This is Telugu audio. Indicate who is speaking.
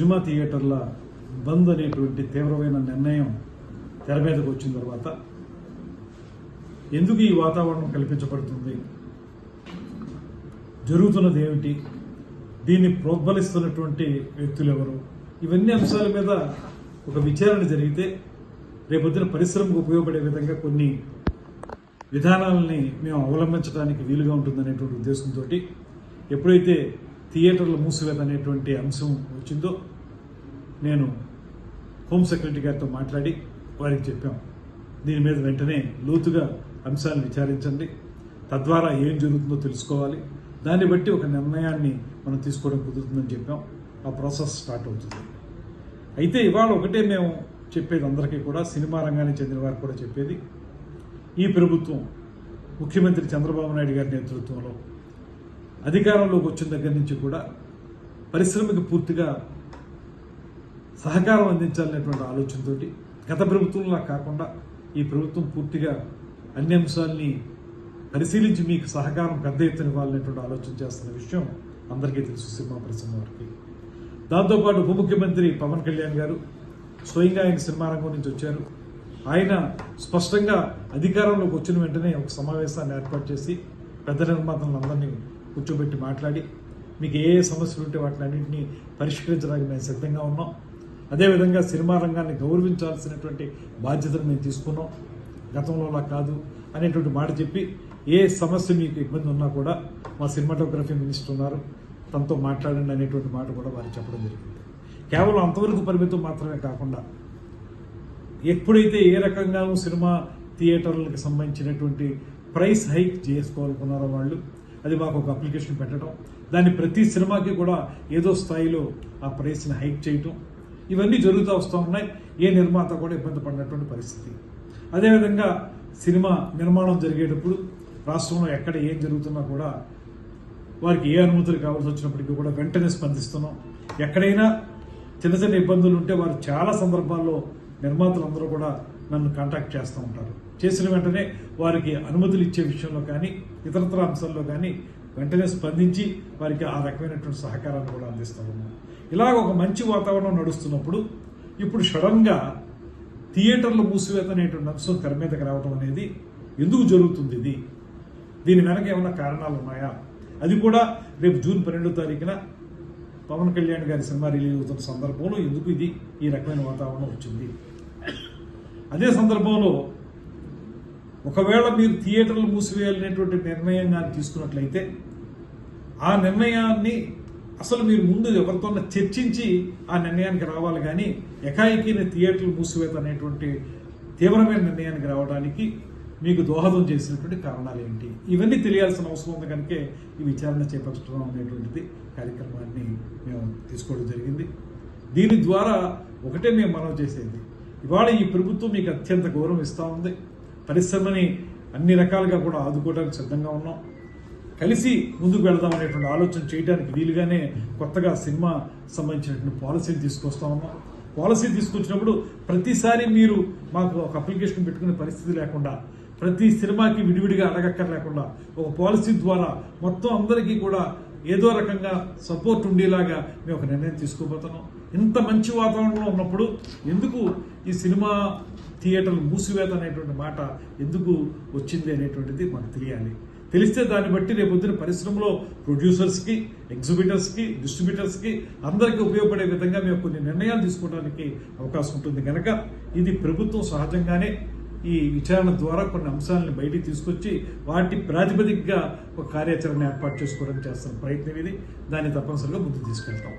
Speaker 1: సినిమా థియేటర్ల బంద్ అనేటువంటి తీవ్రమైన నిర్ణయం తెర మీదకు వచ్చిన తర్వాత ఎందుకు ఈ వాతావరణం కల్పించబడుతుంది, జరుగుతున్నది ఏమిటి, దీన్ని ప్రోద్బలిస్తున్నటువంటి వ్యక్తులు ఎవరు, ఇవన్నీ అంశాల మీద ఒక విచారణ జరిగితే రేపొద్దున పరిశ్రమకు ఉపయోగపడే విధంగా కొన్ని విధానాలని మేము అవలంబించడానికి వీలుగా ఉంటుందనేటువంటి ఉద్దేశంతో ఎప్పుడైతే థియేటర్ల మూసివేత అనేటువంటి అంశం వచ్చిందో నేను హోమ్ సెక్రటరీ గారితో మాట్లాడి వారికి చెప్పాం, దీని మీద వెంటనే లోతుగా అంశాలను విచారించండి, తద్వారా ఏం జరుగుతుందో తెలుసుకోవాలి, దాన్ని బట్టి ఒక నిర్ణయాన్ని మనం తీసుకోవడం కుదురుతుందని చెప్పాం. ఆ ప్రాసెస్ స్టార్ట్ అవుతుంది. అయితే ఇవాళ ఒకటే మేము చెప్పేది అందరికీ కూడా, సినిమా రంగానికి చెందిన వారికి కూడా చెప్పేది, ఈ ప్రభుత్వం ముఖ్యమంత్రి చంద్రబాబు నాయుడు గారి నేతృత్వంలో అధికారంలోకి వచ్చిన దగ్గర నుంచి కూడా పరిశ్రమకి పూర్తిగా సహకారం అందించాలనేటువంటి ఆలోచనతో గత ప్రభుత్వంలా కాకుండా ఈ ప్రభుత్వం పూర్తిగా అన్ని అంశాలని పరిశీలించి మీకు సహకారం పెద్ద ఎత్తున ఇవ్వాలనేటువంటి ఆలోచన చేస్తున్న విషయం అందరికీ తెలుసు సినిమా పరిశ్రమ వారికి. దాంతోపాటు ఉప ముఖ్యమంత్రి పవన్ కళ్యాణ్ గారు స్వయంగా ఆయన సినిమా రంగం నుంచి వచ్చారు. ఆయన స్పష్టంగా అధికారంలోకి వచ్చిన వెంటనే ఒక సమావేశాన్ని ఏర్పాటు చేసి పెద్ద నిర్మాతలందరినీ కూర్చోబెట్టి మాట్లాడి మీకు ఏ సమస్యలు ఉంటే వాటిని పరిష్కరించడానికి మేము సిద్ధంగా ఉన్నాం, అదేవిధంగా సినిమా రంగాన్ని గౌరవించాల్సినటువంటి బాధ్యతను మేము తీసుకున్నాం, గతంలోలా కాదు అనేటువంటి మాట చెప్పి ఏ సమస్య మీకు ఇబ్బంది ఉన్నా కూడా మా సినిమాటోగ్రఫీ మినిస్టర్ ఉన్నారు, తనతో మాట్లాడండి అనేటువంటి మాట కూడా వారు చెప్పడం జరిగింది. కేవలం అంతవరకు పరిమితం మాత్రమే కాకుండా ఎప్పుడైతే ఏ రకంగానూ సినిమా థియేటర్లకు సంబంధించినటువంటి ప్రైస్ హైక్ చేసుకోవాలనుకున్నారో వాళ్ళు, అది మాకు ఒక అప్లికేషన్ పెట్టడం, దాన్ని ప్రతి సినిమాకి కూడా ఏదో స్థాయిలో ఆ ప్రైస్ని హైక్ చేయటం, ఇవన్నీ జరుగుతూ వస్తూ ఉన్నాయి. ఏ నిర్మాత కూడా ఇబ్బంది పడినటువంటి పరిస్థితి. అదేవిధంగా సినిమా నిర్మాణం జరిగేటప్పుడు రాష్ట్రంలో ఎక్కడ ఏం జరుగుతున్నా కూడా వారికి ఏ అనుమతులు కావాల్సి వచ్చినప్పటికీ కూడా వెంటనే స్పందిస్తున్నాం. ఎక్కడైనా చిన్న చిన్న ఇబ్బందులు ఉంటే వారు చాలా సందర్భాల్లో నిర్మాతలందరూ కూడా నన్ను కాంటాక్ట్ చేస్తూ ఉంటారు. చేసిన వెంటనే వారికి అనుమతులు ఇచ్చే విషయంలో కానీ ఇతరతర అంశాల్లో కానీ వెంటనే స్పందించి వారికి ఆ రకమైనటువంటి సహకారాన్ని కూడా అందిస్తూ ఉన్నాం. ఇలాగ ఒక మంచి వాతావరణం నడుస్తున్నప్పుడు ఇప్పుడు సడన్గా థియేటర్ల మూసివేత అనేటువంటి అంశం తెర మీదకి రావడం అనేది ఎందుకు జరుగుతుంది, దీని వెనక ఏమైనా కారణాలు ఉన్నాయా, అది కూడా రేపు జూన్ 12వ తారీఖున పవన్ కళ్యాణ్ గారి సినిమా రిలీజ్ అవుతున్న సందర్భంలో ఎందుకు ఈ రకమైన వాతావరణం వచ్చింది. అదే సందర్భంలో ఒకవేళ మీరు థియేటర్లు మూసివేయాలనేటువంటి నిర్ణయం కానీ తీసుకున్నట్లయితే ఆ నిర్ణయాన్ని అసలు మీరు ముందు ఎవరితో చర్చించి ఆ నిర్ణయానికి రావాలి, కానీ ఎకాయికి థియేటర్లు మూసివేత అనేటువంటి తీవ్రమైన నిర్ణయానికి రావడానికి మీకు దోహదం చేసినటువంటి కారణాలు ఏంటి, ఇవన్నీ తెలియాల్సిన అవసరం ఉంది. కనుక ఈ విచారణ చేపట్టడం అనేటువంటిది కార్యక్రమాన్ని మేము తీసుకోవడం జరిగింది. దీని ద్వారా ఒకటే మేము మనవి చేసేది, ఇవాళ ఈ ప్రభుత్వం మీకు అత్యంత గౌరవం ఇస్తూ ఉంది, పరిశ్రమని అన్ని రకాలుగా కూడా ఆదుకోవడానికి సిద్ధంగా ఉన్నాం, కలిసి ముందుకు వెళదాం అనేటువంటి ఆలోచన చేయడానికి వీలుగానే కొత్తగా సినిమా సంబంధించినటువంటి పాలసీని తీసుకొస్తా ఉన్నాం. పాలసీ తీసుకొచ్చినప్పుడు ప్రతిసారి మీరు మాకు ఒక అప్లికేషన్ పెట్టుకునే పరిస్థితి లేకుండా, ప్రతి సినిమాకి విడివిడిగా అడగక్కర్లేకుండా ఒక పాలసీ ద్వారా మొత్తం అందరికీ కూడా ఏదో రకంగా సపోర్ట్ ఉండేలాగా మేము ఒక నిర్ణయం తీసుకోబోతున్నాం. ఇంత మంచి వాతావరణంలో ఉన్నప్పుడు ఎందుకు ఈ సినిమా థియేటర్లు మూసివేత అనేటువంటి మాట ఎందుకు వచ్చింది అనేటువంటిది మాకు తెలియాలి. తెలిస్తే దాన్ని బట్టి రేపొద్దున పరిశ్రమలో ప్రొడ్యూసర్స్కి, ఎగ్జిబిటర్స్కి, డిస్ట్రిబ్యూటర్స్కి అందరికీ ఉపయోగపడే విధంగా మేము కొన్ని నిర్ణయాలు తీసుకోవడానికి అవకాశం ఉంటుంది. కనుక ఇది ప్రభుత్వం సహజంగానే ఈ విచారణ ద్వారా కొన్ని అంశాలను బయటికి తీసుకొచ్చి వాటి ప్రాతిపదికగా ఒక కార్యాచరణ ఏర్పాటు చేసుకోవడానికి చేస్తున్న ప్రయత్నం ఇది. దాన్ని తప్పనిసరిగా ముందుకు తీసుకెళ్తాం.